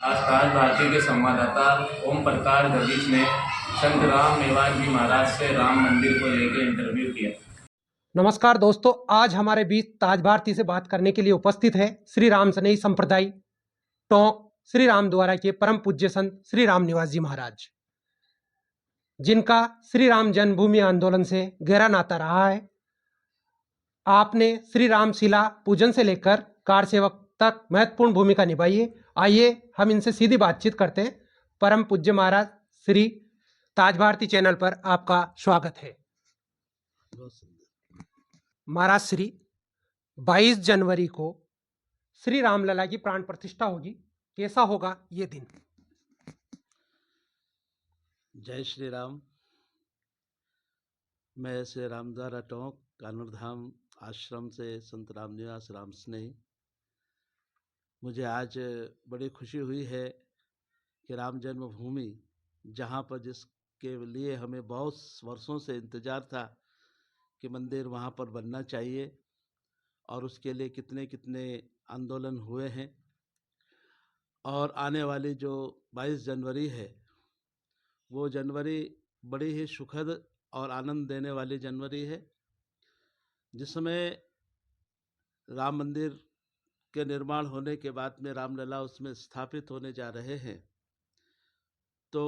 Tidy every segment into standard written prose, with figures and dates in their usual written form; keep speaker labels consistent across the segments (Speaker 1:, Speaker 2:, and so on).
Speaker 1: आज ताज भारती के संवाददाता ओम प्रकाश दधीच ने संत राम निवास जी महाराज से राम मंदिर को लेकर इंटरव्यू किया।
Speaker 2: नमस्कार दोस्तों, आज हमारे बीच ताज भारती से बात करने के लिए उपस्थित है श्री राम सनेही संप्रदाय टोंक श्री राम द्वारा के परम पूज्य संत श्री राम निवास जी महाराज, जिनका श्री राम जन्मभूमि आंदोलन से गहरा नाता रहा है। आपने श्री राम शिला पूजन से लेकर कार सेवक तक महत्वपूर्ण भूमिका निभाई है। आइए हम इनसे सीधी बातचीत करते हैं। परम पूज्य महाराज, श्री ताज भारती चैनल पर आपका स्वागत है। महाराज श्री 22 जनवरी को श्री रामलला की प्राण प्रतिष्ठा होगी, कैसा होगा ये दिन?
Speaker 3: जय श्री राम। मैं श्री रामद्वारा टोंक कानूरधाम आश्रम से संत राम निवास राम स्नेही। मुझे आज बड़ी खुशी हुई है कि राम जन्मभूमि, जहाँ पर जिसके लिए हमें बहुत वर्षों से इंतजार था कि मंदिर वहाँ पर बनना चाहिए, और उसके लिए कितने कितने आंदोलन हुए हैं, और आने वाली जो 22 जनवरी है वो जनवरी बड़ी ही सुखद और आनंद देने वाली जनवरी है, जिसमें राम मंदिर के निर्माण होने के बाद में रामलला उसमें स्थापित होने जा रहे हैं। तो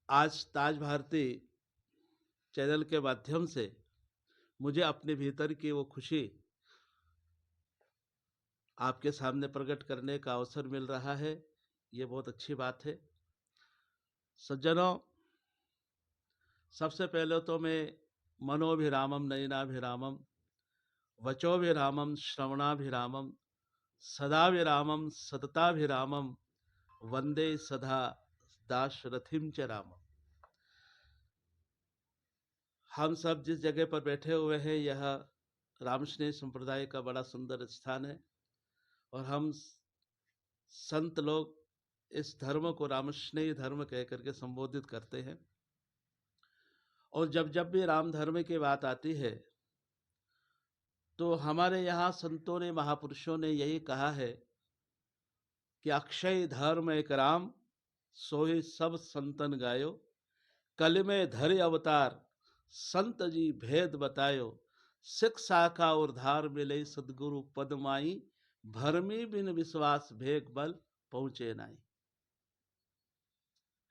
Speaker 3: आज ताज भारती चैनल के माध्यम से मुझे अपने भीतर की वो खुशी आपके सामने प्रकट करने का अवसर मिल रहा है। ये बहुत अच्छी बात है। सज्जनों, सबसे पहले तो मैं मनोभिरामम नयनाभिरामम वचोभिरामम श्रवणाभिरामम सदाभिरामम सतताभिरामम वंदे सदा दाशरथिम च रामम। हम सब जिस जगह पर बैठे हुए हैं, यह रामस्नेही संप्रदाय का बड़ा सुंदर स्थान है, और हम संत लोग इस धर्म को रामस्नेही धर्म कह करके संबोधित करते हैं। और जब जब भी राम धर्म की बात आती है तो हमारे यहाँ संतों ने, महापुरुषों ने यही कहा है कि अक्षय धर्म एक राम, सोही सब संतन गायो, कल में धरे अवतार संत जी भेद बतायो, सिख शाखा और धार मिले सदगुरु पदमाई, भरमी बिन विश्वास भेग बल पहुंचे नाई।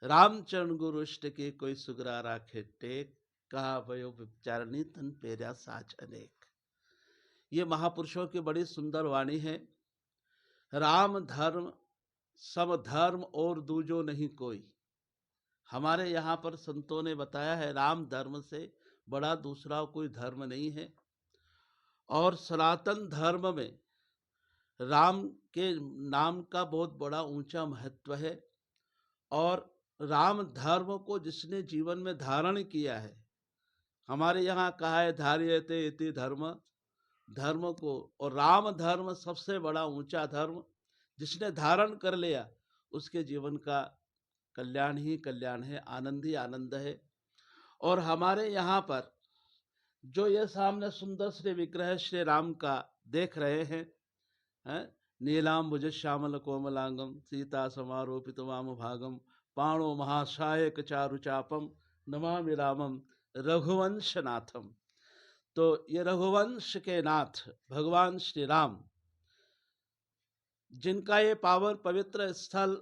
Speaker 3: रामचरण गुरु इष्ट के कोई सुगरा राखे टेक, कहा भयो विचारणी तन पेरा साच अनेक। ये महापुरुषों की बड़ी सुंदर वाणी है। राम धर्म सब धर्म और दूजो नहीं कोई। हमारे यहाँ पर संतों ने बताया है, राम धर्म से बड़ा दूसरा कोई धर्म नहीं है। और सनातन धर्म में राम के नाम का बहुत बड़ा ऊंचा महत्व है। और राम धर्म को जिसने जीवन में धारण किया है, हमारे यहाँ कहा है धार्यते इति धर्म, धर्म को, और राम धर्म सबसे बड़ा ऊंचा धर्म, जिसने धारण कर लिया उसके जीवन का कल्याण ही कल्याण है, आनंद ही आनंद है। और हमारे यहाँ पर जो ये सामने सुंदर श्री विग्रह श्री राम का देख रहे हैं, नीलाम्बुज श्यामल कोमलांगम सीता समारोपित वाम भागम, पाणो महाशायक चारु चापम, नमामि रामम रघुवंश नाथम। तो ये रघुवंश के नाथ भगवान श्री राम, जिनका ये पावन पवित्र स्थल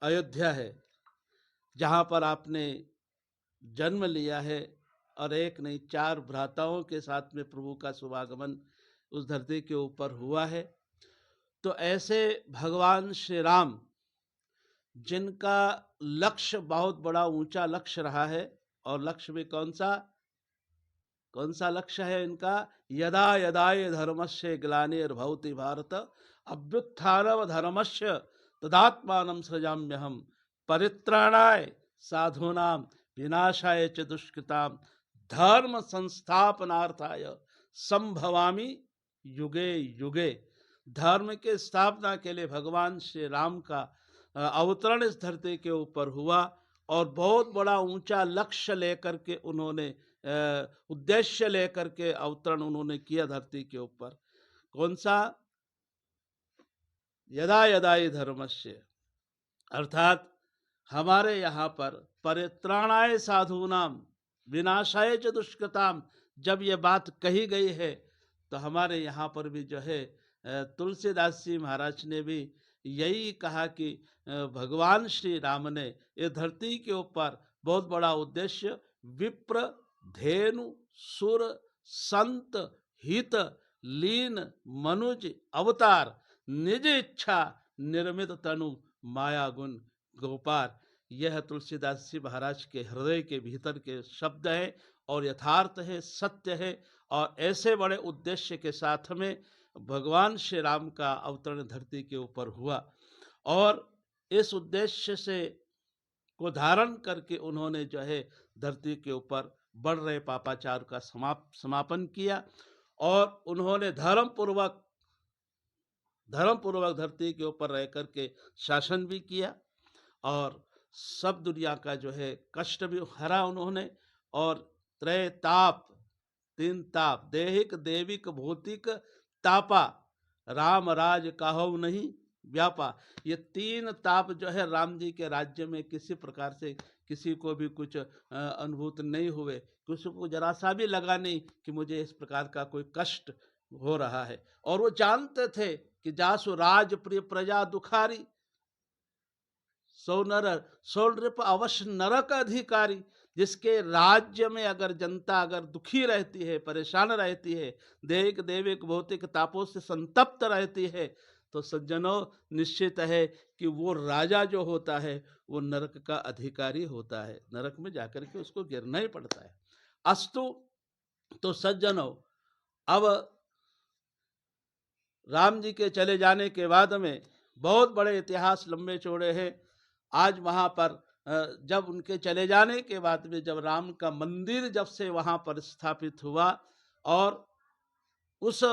Speaker 3: अयोध्या है, जहाँ पर आपने जन्म लिया है, और एक नहीं 4 भ्राताओं के साथ में प्रभु का शुभागमन उस धरती के ऊपर हुआ है। तो ऐसे भगवान श्री राम, जिनका लक्ष्य बहुत बड़ा ऊंचा लक्ष्य रहा है, और लक्ष्य भी कौन सा लक्ष्य है इनका? यदा यदा धर्मस्य ग्लानिर्भवति भारत, अभ्युत्थानम धर्मस्य तदात्मानं सृजाम्यहम्, परित्राणाय साधूनां विनाशाय च दुष्कृतां, धर्म संस्थापनार्थाय संभवामि युगे युगे। धर्म के स्थापना के लिए भगवान श्री राम का अवतरण इस धरती के ऊपर हुआ, और बहुत बड़ा ऊंचा लक्ष्य लेकर के उन्होंने, उद्देश्य लेकर के अवतरण उन्होंने किया धरती के ऊपर। कौन सा? यदा यदा हि धर्मस्य, अर्थात हमारे यहाँ पर परित्राणाय साधूनाम विनाशाय च दुष्कृताम, जब ये बात कही गई है तो हमारे यहाँ पर भी जो है तुलसीदास जी महाराज ने भी यही कहा कि भगवान श्री राम ने ये धरती के ऊपर बहुत बड़ा उद्देश्य विप्र, धेनु, सुर, संत, हित, लीन, मनुज अवतार, निज इच्छा निर्मित तनु माया गुण गोपार। यह तुलसीदास जी महाराज के हृदय के भीतर के शब्द है और यथार्थ है, सत्य है। और ऐसे बड़े उद्देश्य के साथ में भगवान श्री राम का अवतरण धरती के ऊपर हुआ और इस उद्देश्य से को धारण करके उन्होंने जो है धरती के ऊपर बढ़ रहे पापाचार का समापन किया और उन्होंने धर्म पूर्वक धरती के ऊपर रह करके शासन भी किया और सब दुनिया का जो है कष्ट भी हरा उन्होंने। और त्रय ताप, 3 ताप, देहिक, देविक, भौतिक तापा, राम राज काहू नहीं व्यापा। ये 3 ताप जो है राम जी के राज्य में किसी प्रकार से किसी को भी कुछ अनुभूत नहीं हुए, किसी को जरा सा भी लगा नहीं कि मुझे इस प्रकार का कोई कष्ट हो रहा है। और वो जानते थे कि जासु राज प्रिय प्रजा दुखारी, सो नृप अवश्य नरक अधिकारी। जिसके राज्य में अगर जनता अगर दुखी रहती है, परेशान रहती है, देहिक, देविक, भौतिक तापों से संतप्त रहती है, तो सज्जनों निश्चित है कि वो राजा जो होता है वो नरक का अधिकारी होता है, नरक में जाकर के उसको गिरना ही पड़ता है। अस्तु, तो सज्जनों अब राम जी के चले जाने के बाद में बहुत बड़े इतिहास लंबे चौड़े हैं। आज वहाँ पर जब उनके चले जाने के बाद में जब राम का मंदिर जब से वहाँ पर स्थापित हुआ और उस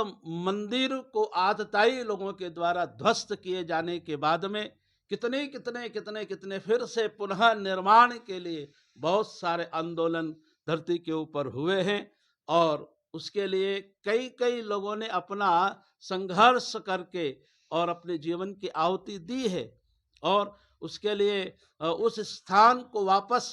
Speaker 3: मंदिर को आतताई लोगों के द्वारा ध्वस्त किए जाने के बाद में कितने फिर से पुनः निर्माण के लिए बहुत सारे आंदोलन धरती के ऊपर हुए हैं और उसके लिए कई लोगों ने अपना संघर्ष करके और अपने जीवन की आहुति दी है और उसके लिए उस स्थान को वापस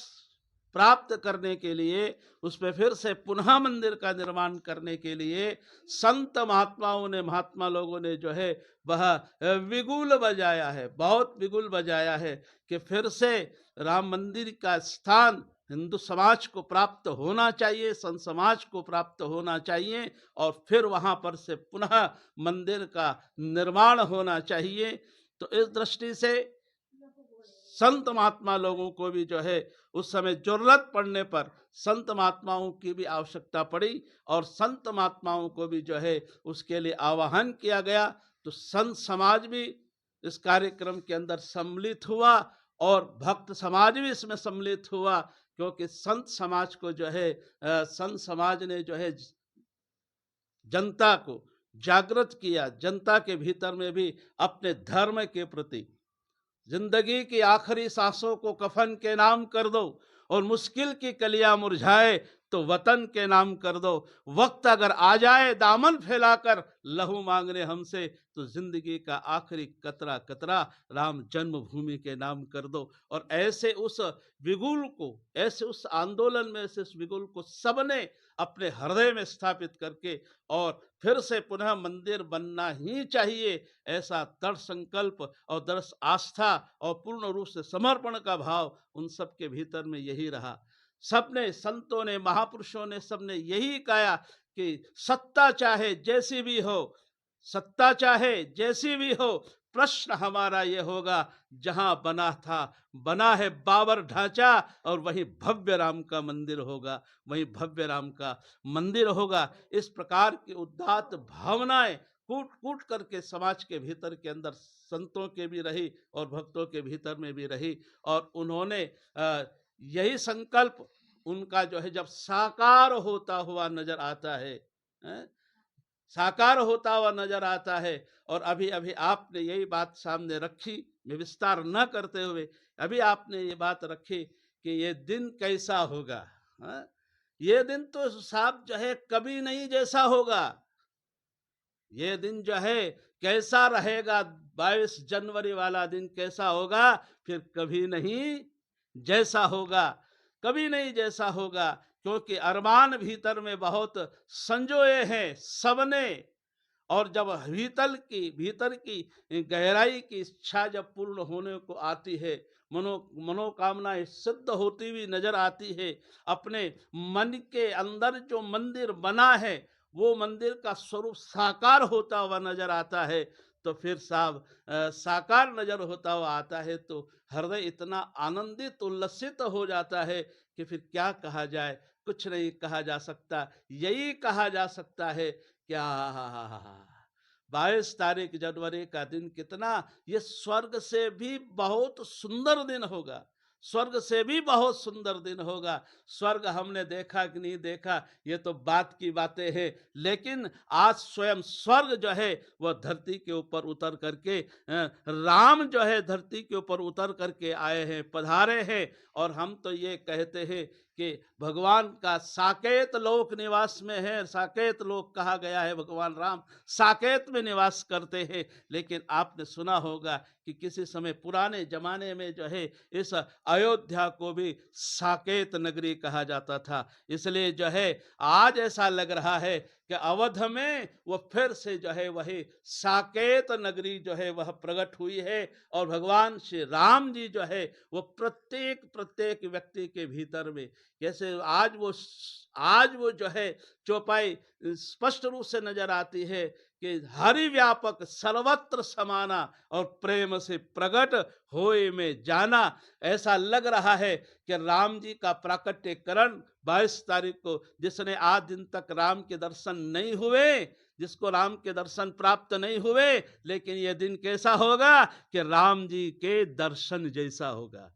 Speaker 3: प्राप्त करने के लिए, उस पर फिर से पुनः मंदिर का निर्माण करने के लिए संत महात्मा लोगों ने जो है वह बिगुल बजाया है, बहुत बिगुल बजाया है कि फिर से राम मंदिर का स्थान हिंदू समाज को प्राप्त होना चाहिए, संत समाज को प्राप्त होना चाहिए और फिर वहां पर से पुनः मंदिर का निर्माण होना चाहिए। तो इस दृष्टि से संत महात्मा लोगों को भी जो है उस समय जरूरत पड़ने पर संत महात्माओं की भी आवश्यकता पड़ी और संत महात्माओं को भी जो है उसके लिए आह्वान किया गया। तो संत समाज भी इस कार्यक्रम के अंदर सम्मिलित हुआ और भक्त समाज भी इसमें सम्मिलित हुआ, क्योंकि संत समाज को जो है संत समाज ने जो है जनता को जागृत किया, जनता के भीतर में भी अपने धर्म के प्रति जिंदगी की आखिरी सांसों को कफन के नाम कर दो और मुश्किल की कलियां मुरझाए तो वतन के नाम कर दो। वक्त अगर आ जाए दामन फैलाकर लहू मांगने हमसे तो जिंदगी का आखिरी कतरा कतरा राम जन्मभूमि के नाम कर दो। और ऐसे उस बिगुल को, ऐसे उस आंदोलन में से उस बिगुल को सबने अपने हृदय में स्थापित करके और फिर से पुनः मंदिर बनना ही चाहिए, ऐसा दृढ़ संकल्प और दृढ़ आस्था और पूर्ण रूप से समर्पण का भाव उन सब के भीतर में यही रहा। सबने, संतों ने, महापुरुषों ने, सबने यही कहा कि सत्ता चाहे जैसी भी हो, सत्ता चाहे जैसी भी हो, प्रश्न हमारा ये होगा जहां बना है बाबर ढांचा और वहीं भव्य राम का मंदिर होगा, वहीं भव्य राम का मंदिर होगा। इस प्रकार की उदात्त भावनाएं कूट करके समाज के भीतर के अंदर संतों के भी रही और भक्तों के भीतर में भी रही और उन्होंने यही संकल्प उनका जो है जब साकार होता हुआ नजर आता है, साकार होता हुआ नजर आता है। और अभी अभी आपने यही बात सामने रखी, मैं विस्तार न करते हुए अभी आपने ये बात रखी कि ये दिन कैसा होगा। ये दिन तो साहब जो है कभी नहीं जैसा होगा, ये दिन जो है कैसा रहेगा, 22 जनवरी वाला दिन कैसा होगा, फिर कभी नहीं जैसा होगा, कभी नहीं जैसा होगा, क्योंकि अरमान भीतर में बहुत संजोए हैं सबने। और जब भीतर की गहराई की इच्छा जब पूर्ण होने को आती है, मनोकामनाएं सिद्ध होती हुई नजर आती है, अपने मन के अंदर जो मंदिर बना है वो मंदिर का स्वरूप साकार होता हुआ नजर आता है, तो फिर साहब साकार नजर होता हुआ आता है तो हृदय इतना आनंदित उल्लसित हो जाता है कि फिर क्या कहा जाए, कुछ नहीं कहा जा सकता। यही कहा जा सकता है क्या, 22 जनवरी का दिन कितना, ये स्वर्ग से भी बहुत सुंदर दिन होगा, स्वर्ग से भी बहुत सुंदर दिन होगा। स्वर्ग हमने देखा कि नहीं देखा ये तो बात की बातें हैं, लेकिन आज स्वयं स्वर्ग जो है वह धरती के ऊपर उतर करके राम जो है धरती के ऊपर उतर करके आए हैं, पधारे हैं। और हम तो ये कहते हैं कि भगवान का साकेत लोक निवास में है, साकेत लोक कहा गया है, भगवान राम साकेत में निवास करते हैं। लेकिन आपने सुना होगा कि किसी समय पुराने जमाने में जो है इस अयोध्या को भी साकेत नगरी कहा जाता था। इसलिए जो है आज ऐसा लग रहा है कि अवध में वो फिर से जो है वही साकेत नगरी जो है वह प्रकट हुई है। और भगवान श्री राम जी जो है वो प्रत्येक प्रत्येक व्यक्ति के भीतर में, जैसे आज वो जो है चौपाई स्पष्ट रूप से नजर आती है कि हरि व्यापक सर्वत्र समाना और प्रेम से प्रकट होए में जाना। ऐसा लग रहा है कि राम जी का प्राकट्यकरण 22 तारीख को, जिसने आज दिन तक राम के दर्शन नहीं हुए, जिसको राम के दर्शन प्राप्त नहीं हुए, लेकिन यह दिन कैसा होगा कि राम जी के दर्शन जैसा होगा।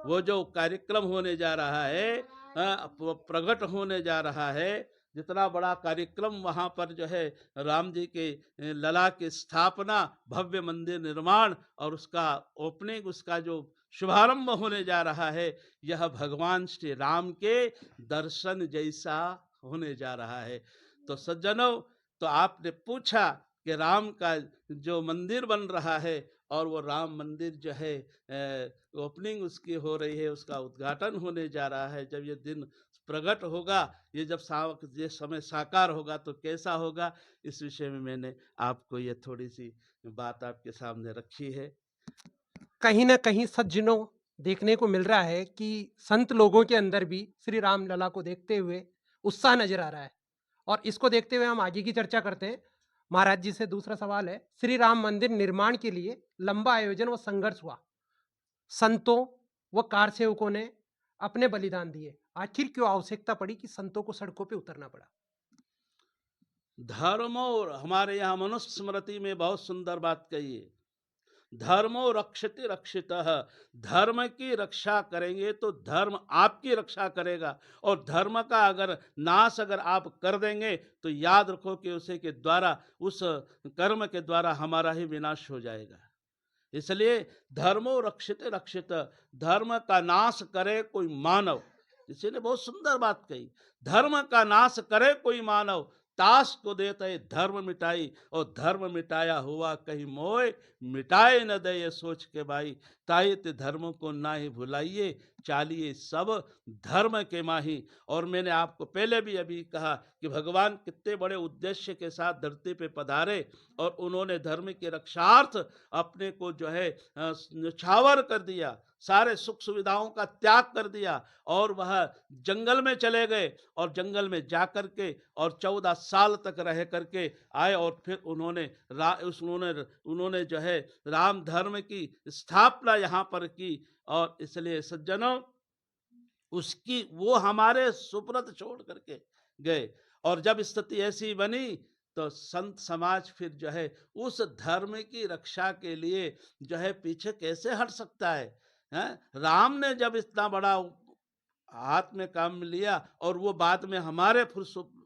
Speaker 3: वो जो कार्यक्रम होने जा रहा है, प्रकट होने जा रहा है, जितना बड़ा कार्यक्रम वहां पर जो है राम जी के लला की स्थापना, भव्य मंदिर निर्माण और उसका ओपनिंग, उसका जो शुभारंभ होने जा रहा है, यह भगवान श्री राम के दर्शन जैसा होने जा रहा है। तो सज्जनों, तो आपने पूछा कि राम का जो मंदिर बन रहा है और वो राम मंदिर जो है ओपनिंग उसकी हो रही है, उसका उद्घाटन होने जा रहा है, जब ये दिन प्रकट होगा, ये जब ये समय साकार होगा तो कैसा होगा, इस विषय में मैंने आपको ये थोड़ी सी बात आपके सामने रखी है।
Speaker 2: कहीं ना कहीं सज्जनों, देखने को मिल रहा है कि संत लोगों के अंदर भी श्री राम लला को देखते हुए उत्साह नजर आ रहा है। और इसको देखते हुए हम आगे की चर्चा करते हैं। महाराज जी से दूसरा सवाल है, श्री राम मंदिर निर्माण के लिए लंबा आयोजन व संघर्ष हुआ, संतों व कार सेवकों ने अपने बलिदान दिए, आखिर क्यों आवश्यकता पड़ी कि संतों को सड़कों पे उतरना पड़ा?
Speaker 3: धर्मो, हमारे यहाँ मनुष्य स्मृति में बहुत सुंदर बात कही है, धर्मो रक्षति रक्षितः, धर्म की रक्षा करेंगे तो धर्म आपकी रक्षा करेगा। और धर्म का अगर नाश अगर आप कर देंगे तो याद रखो कि उसे के द्वारा, उस कर्म के द्वारा हमारा ही विनाश हो जाएगा। इसलिए धर्मो रक्षित रक्षित, धर्म का नाश करे कोई मानव, इसी ने बहुत सुंदर बात कही, धर्म का नाश करे कोई मानव, ताश को देते धर्म मिटाई, और धर्म मिटाया हुआ कहीं मोय, मिटाए न दे ये सोच के भाई, ताहित धर्म को ना ही भुलाइए, चालिए सब धर्म के माही। और मैंने आपको पहले भी अभी कहा कि भगवान कितने बड़े उद्देश्य के साथ धरती पे पधारे और उन्होंने धर्म के रक्षार्थ अपने को जो है न्यौछावर कर दिया, सारे सुख सुविधाओं का त्याग कर दिया और वह जंगल में चले गए। और जंगल में जाकर के और 14 साल तक रह करके आए और फिर उन्होंने जो है राम धर्म की स्थापना यहाँ पर की। और इसलिए सज्जनों, उसकी वो हमारे सुपुर्द छोड़ करके गए। और जब स्थिति ऐसी बनी तो संत समाज फिर जो है उस धर्म की रक्षा के लिए जो है पीछे कैसे हट सकता है, हैं? राम ने जब इतना बड़ा हाथ में काम लिया और वो बाद में हमारे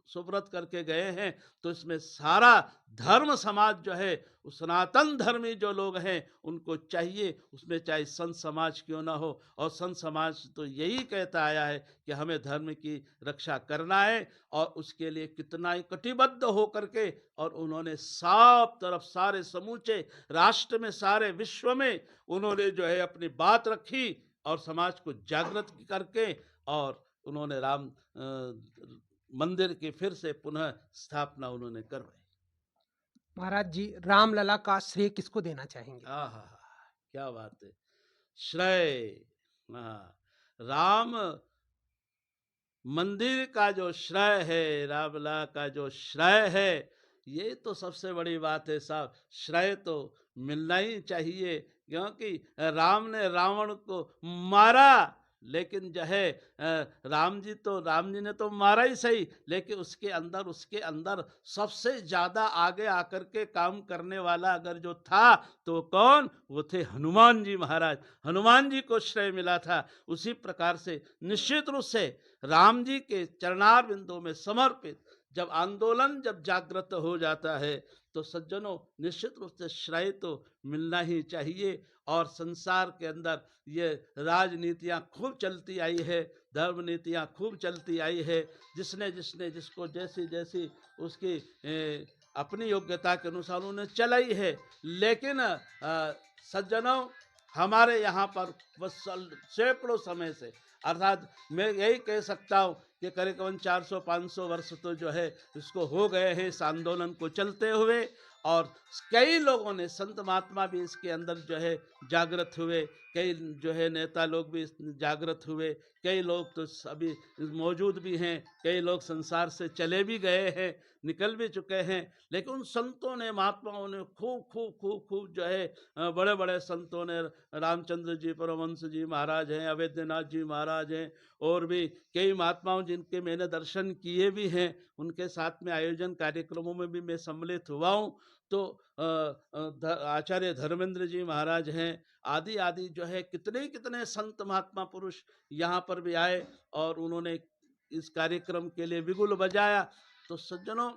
Speaker 3: सुब्रत करके गए हैं, तो इसमें सारा धर्म समाज जो है, उस सनातन धर्मी जो लोग हैं उनको चाहिए, उसमें चाहे संत समाज क्यों ना हो, और संत समाज तो यही कहता आया है कि हमें धर्म की रक्षा करना है, और उसके लिए कितना ही कटिबद्ध हो करके, और उन्होंने सब तरफ सारे समूचे राष्ट्र में, सारे विश्व में उन्होंने जो है अपनी बात रखी, और समाज को जागृत करके, और उन्होंने राम मंदिर की फिर से पुनः स्थापना उन्होंने करवाई।
Speaker 2: महाराज जी, रामलला का श्रेय किसको देना चाहेंगे?
Speaker 3: आहा, क्या बात है! श्रेय, हाँ, राम मंदिर का जो श्रेय है, रामलला का जो श्रेय है, ये तो सबसे बड़ी बात है साहब। श्रेय तो मिलना ही चाहिए, क्योंकि राम ने रावण को मारा, लेकिन जो है राम जी ने तो मारा ही सही, लेकिन उसके अंदर सबसे ज्यादा आगे आकर के काम करने वाला अगर जो था तो कौन, वो थे हनुमान जी महाराज। हनुमान जी को श्रेय मिला था। उसी प्रकार से निश्चित रूप से राम जी के चरणार बिंदु में समर्पित जब आंदोलन जब जागृत हो जाता है, तो सज्जनों निश्चित रूप से श्रेय तो मिलना ही चाहिए। और संसार के अंदर ये राजनीतियाँ खूब चलती आई है, धर्म नीतियाँ खूब चलती आई है, जिसने जिसको जैसी जैसी उसकी अपनी योग्यता के अनुसार उन्होंने चलाई है। लेकिन सज्जनों, हमारे यहाँ पर सैकड़ों समय से, अर्थात मैं यही कह सकता हूँ कि करीबन 400-500 वर्ष तो जो है इसको हो गए हैं इस आंदोलन को चलते हुए, और कई लोगों ने, संत महात्मा भी इसके अंदर जो है जागृत हुए, कई जो है नेता लोग भी जागृत हुए, कई लोग तो अभी मौजूद भी हैं, कई लोग संसार से चले भी गए हैं, निकल भी चुके हैं। लेकिन उन संतों ने, महात्माओं ने खूब जो है बड़े बड़े संतों ने, रामचंद्र जी परमहंस जी महाराज हैं, अवैधनाथ जी महाराज हैं, और भी कई महात्माओं जिनके मैंने दर्शन किए भी हैं, उनके साथ में आयोजन कार्यक्रमों में भी मैं सम्मिलित हुआ हूँ। तो आचार्य धर्मेंद्र जी महाराज हैं, आदि आदि जो है कितने संत महात्मा पुरुष यहाँ पर भी आए, और उन्होंने इस कार्यक्रम के लिए बिगुल बजाया। तो सज्जनों,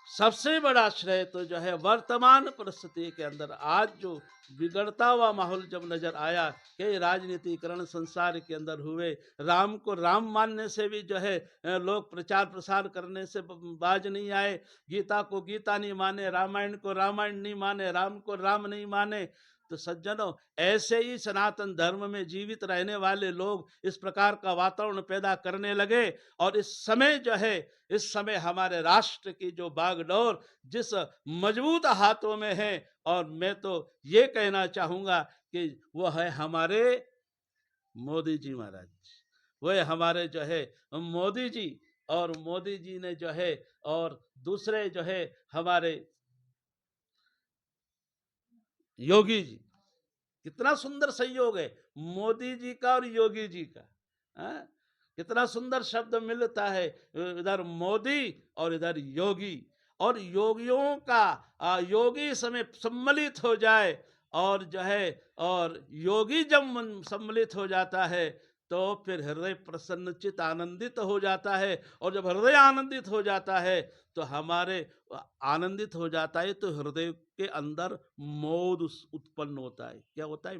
Speaker 3: सबसे बड़ा श्रेय तो जो है वर्तमान परिस्थिति के अंदर आज जो बिगड़ता हुआ माहौल जब नजर आया, कई राजनीतिकरण संसार के अंदर हुए, राम को राम मानने से भी जो है लोग प्रचार प्रसार करने से बाज नहीं आए, गीता को गीता नहीं माने, रामायण को रामायण नहीं माने, राम को राम नहीं माने। तो सज्जनों, ऐसे ही सनातन धर्म में जीवित रहने वाले लोग इस प्रकार का वातावरण पैदा करने लगे, और इस समय हमारे राष्ट्र की जो बागडोर जिस मजबूत हाथों में है, और मैं तो ये कहना चाहूंगा कि वो है हमारे मोदी जी महाराज, वो है हमारे जो है मोदी जी, और मोदी जी ने जो है, और दूसरे जो है हमारे योगी जी। कितना सुंदर संयोग है मोदी जी का और योगी जी का, हाँ? कितना सुंदर शब्द मिलता है, इधर मोदी और इधर योगी, और योगियों का योगी समय सम्मिलित हो जाए, और जो है, और योगी जब सम्मिलित हो जाता है तो फिर हृदय प्रसन्नचित आनंदित हो जाता है, और जब हृदय आनंदित हो जाता है तो हमारे आनंदित हो जाता है, तो हृदय के अंदर मोद उत्पन्न होता है। क्या होता है?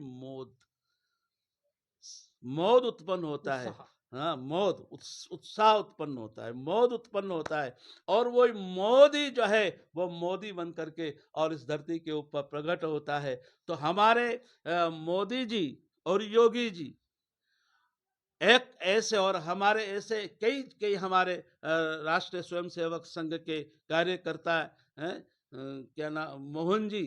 Speaker 3: मोद उत्पन्न होता है। हाँ, मोद, उत्साह उत्पन्न होता है, मोद उत्पन्न होता है, और वो मोद ही जो है वो मोदी बन करके और इस धरती के ऊपर प्रकट होता है। तो हमारे मोदी जी और योगी जी एक ऐसे, और हमारे ऐसे कई हमारे राष्ट्रीय स्वयंसेवक संघ के कार्यकर्ता हैं, क्या नाम, मोहन जी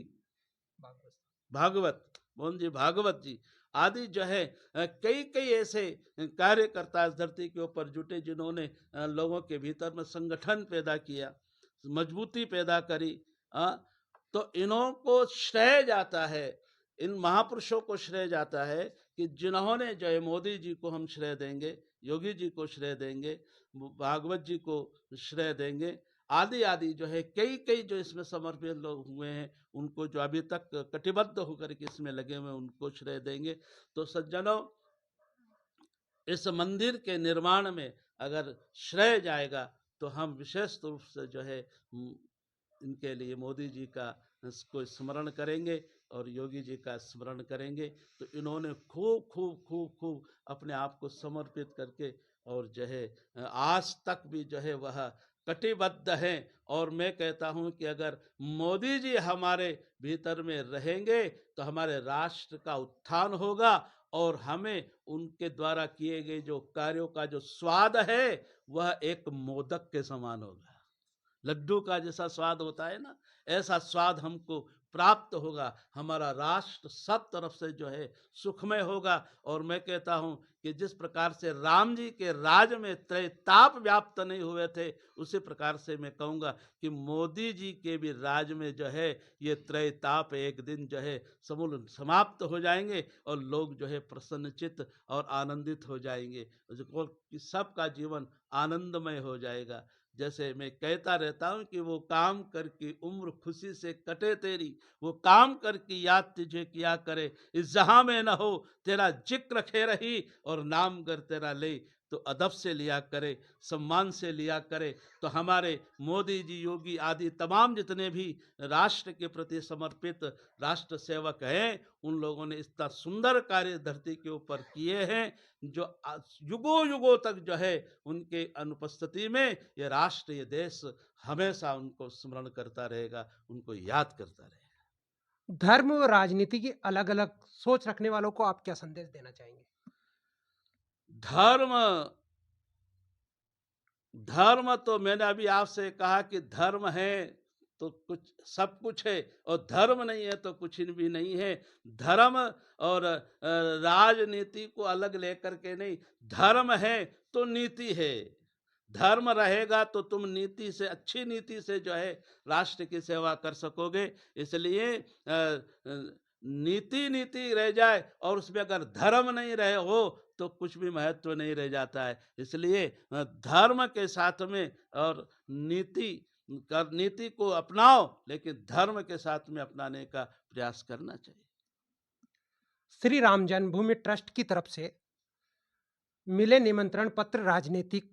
Speaker 3: भागवत जी आदि जो है, कई ऐसे कार्यकर्ता इस धरती के ऊपर जुटे, जिन्होंने लोगों के भीतर में संगठन पैदा किया, मजबूती पैदा करी। तो इन्हों को श्रेय जाता है, इन महापुरुषों को श्रेय जाता है कि जिन्होंने जो है, मोदी जी को हम श्रेय देंगे, योगी जी को श्रेय देंगे, भागवत जी को श्रेय देंगे, आदि आदि जो है कई जो इसमें समर्पित लोग हुए हैं, उनको जो अभी तक कटिबद्ध होकर के इसमें लगे हुए, उनको श्रेय देंगे। तो सज्जनों, इस मंदिर के निर्माण में अगर श्रेय जाएगा तो हम विशेष रूप से जो है इनके लिए मोदी जी का को स्मरण करेंगे और योगी जी का स्मरण करेंगे। तो इन्होंने खूब खूब खूब खूब अपने आप को समर्पित करके और जो है आज तक भी जो है वह कटिबद्ध हैं। और मैं कहता हूं कि अगर मोदी जी हमारे भीतर में रहेंगे तो हमारे राष्ट्र का उत्थान होगा और हमें उनके द्वारा किए गए जो कार्यों का जो स्वाद है वह एक मोदक के समान होगा। लड्डू का जैसा स्वाद होता है ना, ऐसा स्वाद हमको प्राप्त होगा। हमारा राष्ट्र सब तरफ से जो है सुखमय होगा। और मैं कहता हूं कि जिस प्रकार से राम जी के राज में त्रैताप व्याप्त नहीं हुए थे, उसी प्रकार से मैं कहूंगा कि मोदी जी के भी राज में जो है ये त्रैताप एक दिन जो है समूल समाप्त हो जाएंगे और लोग जो है प्रसन्नचित्त और आनंदित हो जाएंगे, सबका जीवन आनंदमय हो जाएगा। जैसे मैं कहता रहता हूं कि वो काम कर की उम्र खुशी से कटे तेरी, वो काम कर की याद तुझे किया करे, इस जहां में न हो तेरा जिक्र खे रही, और नाम कर तेरा ले तो अदब से लिया करे, सम्मान से लिया करे। तो हमारे मोदी जी, योगी आदि तमाम जितने भी राष्ट्र के प्रति समर्पित राष्ट्र सेवक हैं, उन लोगों ने इतना सुंदर कार्य धरती के ऊपर किए हैं जो युगों युगों तक जो है उनके अनुपस्थिति में ये राष्ट्र, ये देश हमेशा उनको स्मरण करता रहेगा, उनको याद करता रहेगा।
Speaker 2: धर्म और राजनीति की अलग अलग सोच रखने वालों को आप क्या संदेश देना चाहेंगे?
Speaker 3: धर्म तो मैंने अभी आपसे कहा कि धर्म है तो कुछ सब कुछ है, और धर्म नहीं है तो कुछ भी नहीं है। धर्म और राजनीति को अलग लेकर के नहीं, धर्म है तो नीति है। धर्म रहेगा तो तुम नीति से, अच्छी नीति से जो है राष्ट्र की सेवा कर सकोगे। इसलिए नीति नीति रह जाए और उसमें अगर धर्म नहीं रहे हो तो कुछ भी महत्व नहीं रह जाता है। इसलिए धर्म के साथ में और नीति को अपनाओ, लेकिन धर्म के साथ में अपनाने का प्रयास करना चाहिए।
Speaker 2: श्री राम जन्मभूमि ट्रस्ट की तरफ से मिले निमंत्रण पत्र राजनीतिक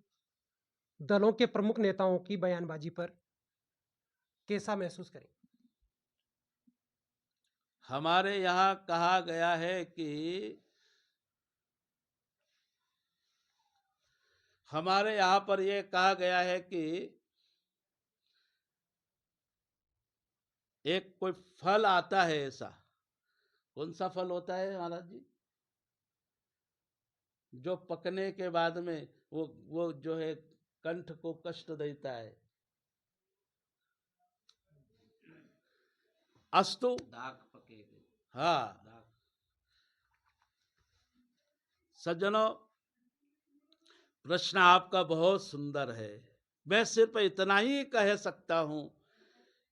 Speaker 2: दलों के प्रमुख नेताओं की बयानबाजी पर कैसा महसूस करें?
Speaker 3: हमारे यहाँ कहा गया है कि हमारे यहाँ पर यह कहा गया है कि एक कोई फल आता है, ऐसा कौन सा फल होता है महाराज जी, जो पकने के बाद में वो जो है कंठ को कष्ट देता है? अस्तु,
Speaker 1: दाग पके।
Speaker 3: हाँ सज्जनों, प्रश्न आपका बहुत सुंदर है। मैं सिर्फ इतना ही कह सकता हूं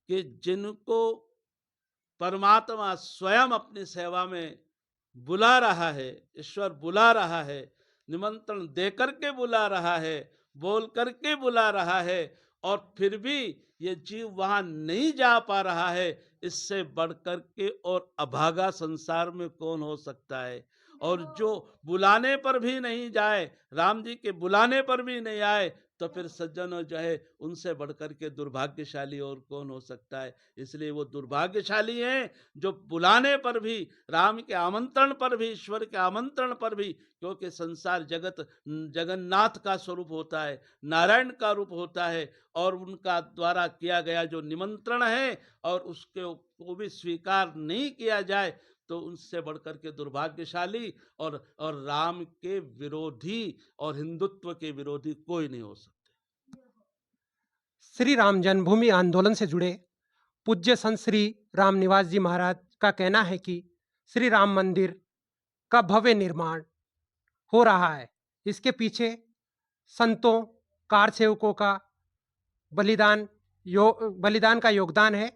Speaker 3: कि जिनको परमात्मा स्वयं अपनी सेवा में बुला रहा है, ईश्वर बुला रहा है, निमंत्रण देकर के बुला रहा है, बोल करके बुला रहा है, और फिर भी ये जीव वहां नहीं जा पा रहा है, इससे बढ़कर के और अभागा संसार में कौन हो सकता है। और जो बुलाने पर भी नहीं जाए, राम जी के बुलाने पर भी नहीं आए, तो फिर सज्जनों जो है उनसे बढ़कर के दुर्भाग्यशाली और कौन हो सकता है। इसलिए वो दुर्भाग्यशाली हैं जो बुलाने पर भी, राम के आमंत्रण पर भी, ईश्वर के आमंत्रण पर भी, क्योंकि संसार जगत जगन्नाथ का स्वरूप होता है, नारायण का रूप होता है, और उनका द्वारा किया गया जो निमंत्रण है और उसके को भी स्वीकार नहीं किया जाए तो उनसे बढ़कर के दुर्भाग्यशाली और राम के विरोधी और हिंदुत्व के विरोधी कोई नहीं हो सकते।
Speaker 2: श्री राम जन्मभूमि आंदोलन से जुड़े पूज्य संत श्री राम निवास जी महाराज का कहना है कि श्री राम मंदिर का भव्य निर्माण हो रहा है, इसके पीछे संतों, कार सेवकों का बलिदान का योगदान है।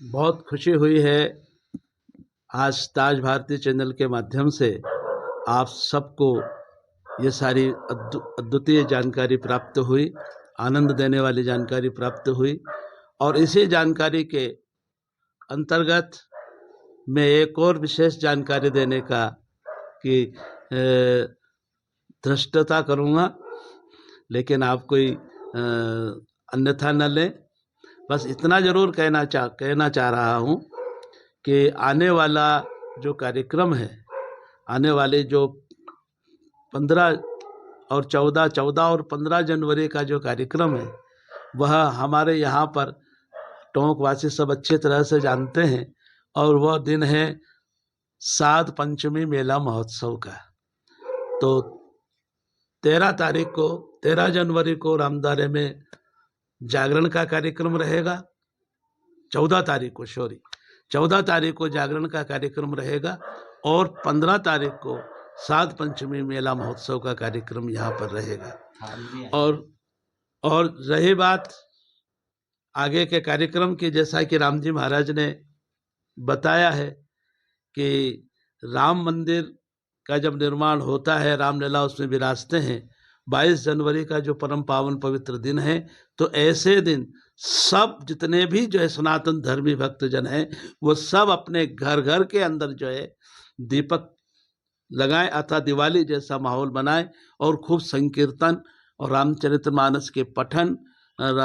Speaker 3: बहुत खुशी हुई है आज ताज भारती चैनल के माध्यम से आप सबको ये सारी अद्वितीय जानकारी प्राप्त हुई, आनंद देने वाली जानकारी प्राप्त हुई। और इसी जानकारी के अंतर्गत मैं एक और विशेष जानकारी देने का कि धृष्टता करूँगा, लेकिन आप कोई अन्यथा न लें। बस इतना ज़रूर कहना चाह रहा हूँ कि आने वाला जो कार्यक्रम है, आने वाले जो 15 और 14 और 15 जनवरी का जो कार्यक्रम है, वह हमारे यहाँ पर टोंक वासी सब अच्छे तरह से जानते हैं, और वह दिन है साध पंचमी मेला महोत्सव का। तो 13 जनवरी को रामदारे में जागरण का कार्यक्रम रहेगा। 14 तारीख को जागरण का कार्यक्रम रहेगा, और 15 तारीख को साध पंचमी मेला महोत्सव का कार्यक्रम यहाँ पर रहेगा। और रही बात आगे के कार्यक्रम की, जैसा कि राम जी महाराज ने बताया है कि राम मंदिर का जब निर्माण होता है, रामलला उसमें विराजते हैं, 22 जनवरी का जो परम पावन पवित्र दिन है, तो ऐसे दिन सब जितने भी जो है सनातन धर्मी भक्तजन हैं, वो सब अपने घर घर के अंदर जो है दीपक लगाएं अथवा दिवाली जैसा माहौल बनाएं, और खूब संकीर्तन और रामचरितमानस के पठन और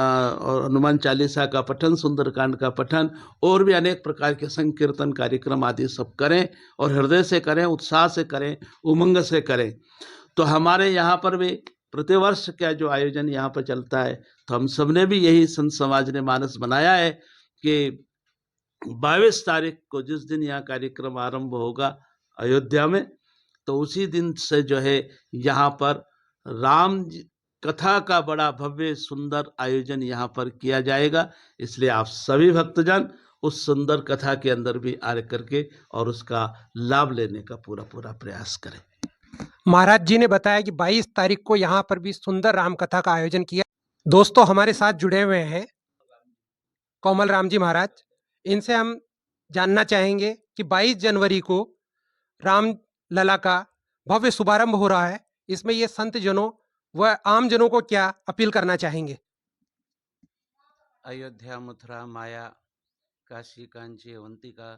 Speaker 3: हनुमान चालीसा का पठन, सुंदरकांड का पठन, और भी अनेक प्रकार के संकीर्तन कार्यक्रम आदि सब करें, और हृदय से करें, उत्साह से करें, उमंग से करें। तो हमारे यहाँ पर भी प्रतिवर्ष का जो आयोजन यहाँ पर चलता है, तो हम सब ने भी यही संत समाज ने मानस बनाया है कि 22 तारीख को जिस दिन यहाँ कार्यक्रम आरंभ होगा अयोध्या में, तो उसी दिन से जो है यहाँ पर राम कथा का बड़ा भव्य सुंदर आयोजन यहाँ पर किया जाएगा। इसलिए आप सभी भक्तजन उस सुंदर कथा के अंदर भी आ करके और उसका लाभ लेने का पूरा प्रयास करें।
Speaker 2: महाराज जी ने बताया कि 22 तारीख को यहाँ पर भी सुंदर राम कथा का आयोजन किया। दोस्तों हमारे साथ जुड़े हुए हैं कोमल राम जी महाराज। इनसे हम जानना चाहेंगे कि 22 जनवरी को राम लला का भव्य शुभारंभ हो रहा है, इसमें ये संत जनों व आम जनों को क्या अपील करना चाहेंगे।
Speaker 4: अयोध्या, मथुरा, माया, काशी, कांची, अवंतिका,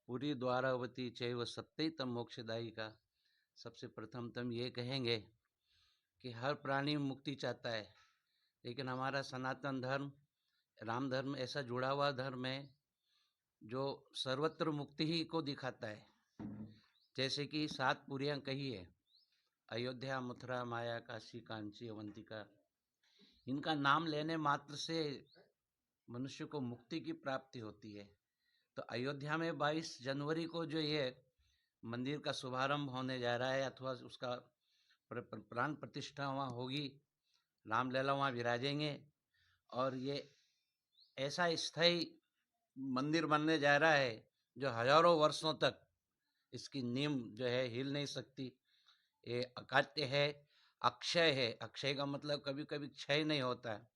Speaker 4: पूरी द्वारावती चैव सत्यतम मोक्षदायी का सबसे प्रथम तम ये कहेंगे कि हर प्राणी मुक्ति चाहता है, लेकिन हमारा सनातन धर्म, राम धर्म ऐसा जुड़ा हुआ धर्म है जो सर्वत्र मुक्ति ही को दिखाता है। जैसे कि 7 पुरियां कही है, अयोध्या, मथुरा, माया, काशी, कांची, अवंतिका, इनका नाम लेने मात्र से मनुष्य को मुक्ति की प्राप्ति होती है। तो अयोध्या में 22 जनवरी को जो ये मंदिर का शुभारंभ होने जा रहा है, अथवा उसका प्राण प्रतिष्ठा वहाँ होगी, रामलला वहाँ विराजेंगे, और ये ऐसा स्थायी मंदिर बनने जा रहा है जो हजारों वर्षों तक इसकी नींव जो है हिल नहीं सकती। ये अकाट्य है, अक्षय है। अक्षय का मतलब कभी कभी क्षय नहीं होता है।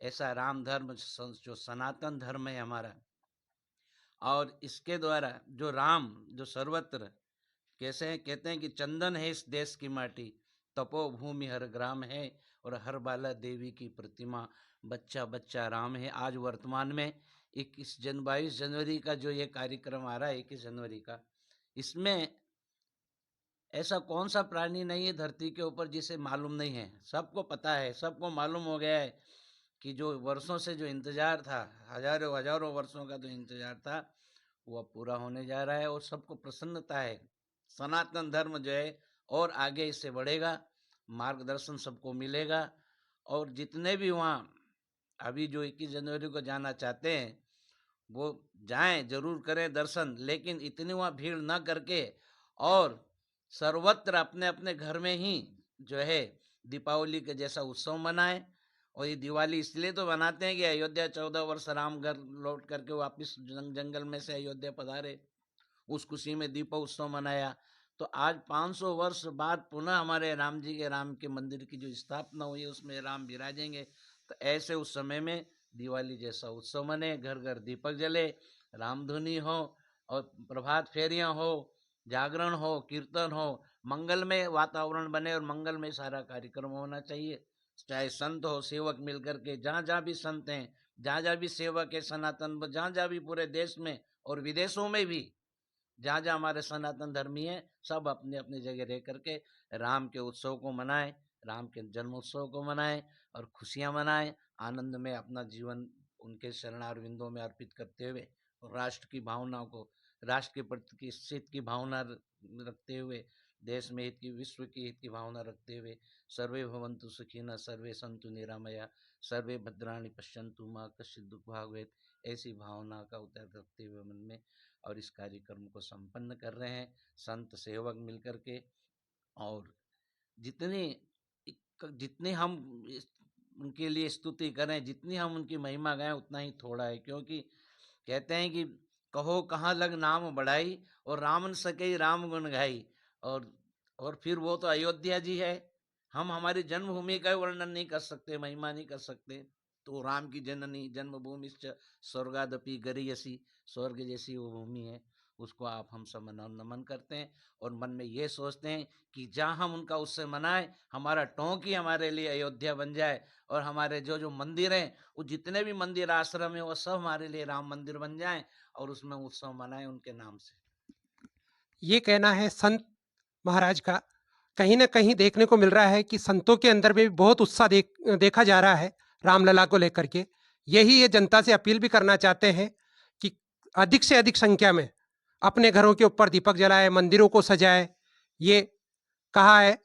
Speaker 4: ऐसा राम धर्म जो सनातन धर्म है हमारा, और इसके द्वारा जो राम जो सर्वत्र कैसे हैं, कहते हैं कि चंदन है इस देश की माटी, तपोभूमि हर ग्राम है, और हर बाला देवी की प्रतिमा, बच्चा बच्चा राम है। आज वर्तमान में 22 जनवरी का जो ये कार्यक्रम आ रहा है, 21 जनवरी का, इसमें ऐसा कौन सा प्राणी नहीं है धरती के ऊपर जिसे मालूम नहीं है। सबको पता है, सबको मालूम हो गया है कि जो वर्षों से जो इंतजार था, हजारों वर्षों का जो इंतजार था, वो अब पूरा होने जा रहा है, और सबको प्रसन्नता है। सनातन धर्म जो है और आगे इससे बढ़ेगा, मार्गदर्शन सबको मिलेगा, और जितने भी वहाँ अभी जो 21 जनवरी को जाना चाहते हैं वो जाएं, जरूर करें दर्शन, लेकिन इतनी वहाँ भीड़ ना करके, और सर्वत्र अपने अपने घर में ही जो है दीपावली के जैसा उत्सव मनाएं। और ये दिवाली इसलिए तो बनाते हैं कि अयोध्या 14 वर्ष राम घर लौट करके वापस जंगल में से अयोध्या पधारे, उस खुशी में दीपोत्सव मनाया। तो आज 500 वर्ष बाद पुनः हमारे राम जी के, राम के मंदिर की जो स्थापना हुई है उसमें राम विराजेंगे। तो ऐसे उस समय में दिवाली जैसा उत्सव मने, घर घर दीपक जले, रामधुनी हो, और प्रभात फेरियां हो, जागरण हो, कीर्तन हो, मंगलमय वातावरण बने, और मंगलमय सारा कार्यक्रम होना चाहिए। चाहे संत हो, सेवक मिलकर के, जहाँ जहाँ भी संत हैं, जहाँ जहाँ भी सेवक है सनातन, जहाँ जहाँ भी पूरे देश में और विदेशों में भी जहाँ जहाँ हमारे सनातन धर्मी हैं सब अपनी अपनी जगह रह करके राम के उत्सव को मनाएं, राम के जन्मोत्सव को मनाएं और खुशियां मनाएं, आनंद में अपना जीवन उनके शरणारविंदों में अर्पित करते हुए और राष्ट्र की भावनाओं को, राष्ट्र के प्रति की हित की भावना रखते हुए, देश में हित की, विश्व की हित की भावना रखते हुए, सर्वे भवन्तु सुखिनः सर्वे सन्तु निरामया सर्वे भद्राणि पश्यन्तु मा कश्चित् दुःख भाग् भवेत्, ऐसी भावना का उतर रखते हुए मन में और इस कार्यक्रम को संपन्न कर रहे हैं संत सेवक मिलकर के। और जितने जितने हम उनके लिए स्तुति करें, जितनी हम उनकी महिमा गाएं उतना ही थोड़ा है, क्योंकि कहते हैं कि कहो कहाँ लग नाम बढ़ाई और रामन सके राम गुण गाई। और फिर वो तो अयोध्या जी है, हम हमारी जन्मभूमि का वर्णन नहीं कर सकते, महिमा नहीं कर सकते। तो राम की जननी जन्मभूमि स्वर्गादपि गरीयसी, स्वर्ग जैसी वो भूमि है, उसको आप हम सब नमन करते हैं और मन में ये सोचते हैं कि जहाँ हम उनका उत्सव मनाएं, हमारा टोंक ही हमारे लिए अयोध्या बन जाए और हमारे जो जो मंदिर हैं, वो जितने भी मंदिर आश्रम है वो सब हमारे लिए राम मंदिर बन जाएं और उसमें उत्सव मनाएं उनके नाम से।
Speaker 2: ये कहना है संत महाराज का। कहीं ना कहीं देखने को मिल रहा है कि संतों के अंदर में भी बहुत उत्साह देखा जा रहा है रामलला को लेकर के। यही ये जनता से अपील भी करना चाहते हैं कि अधिक से अधिक संख्या में अपने घरों के ऊपर दीपक जलाए, मंदिरों को सजाए। ये कहा है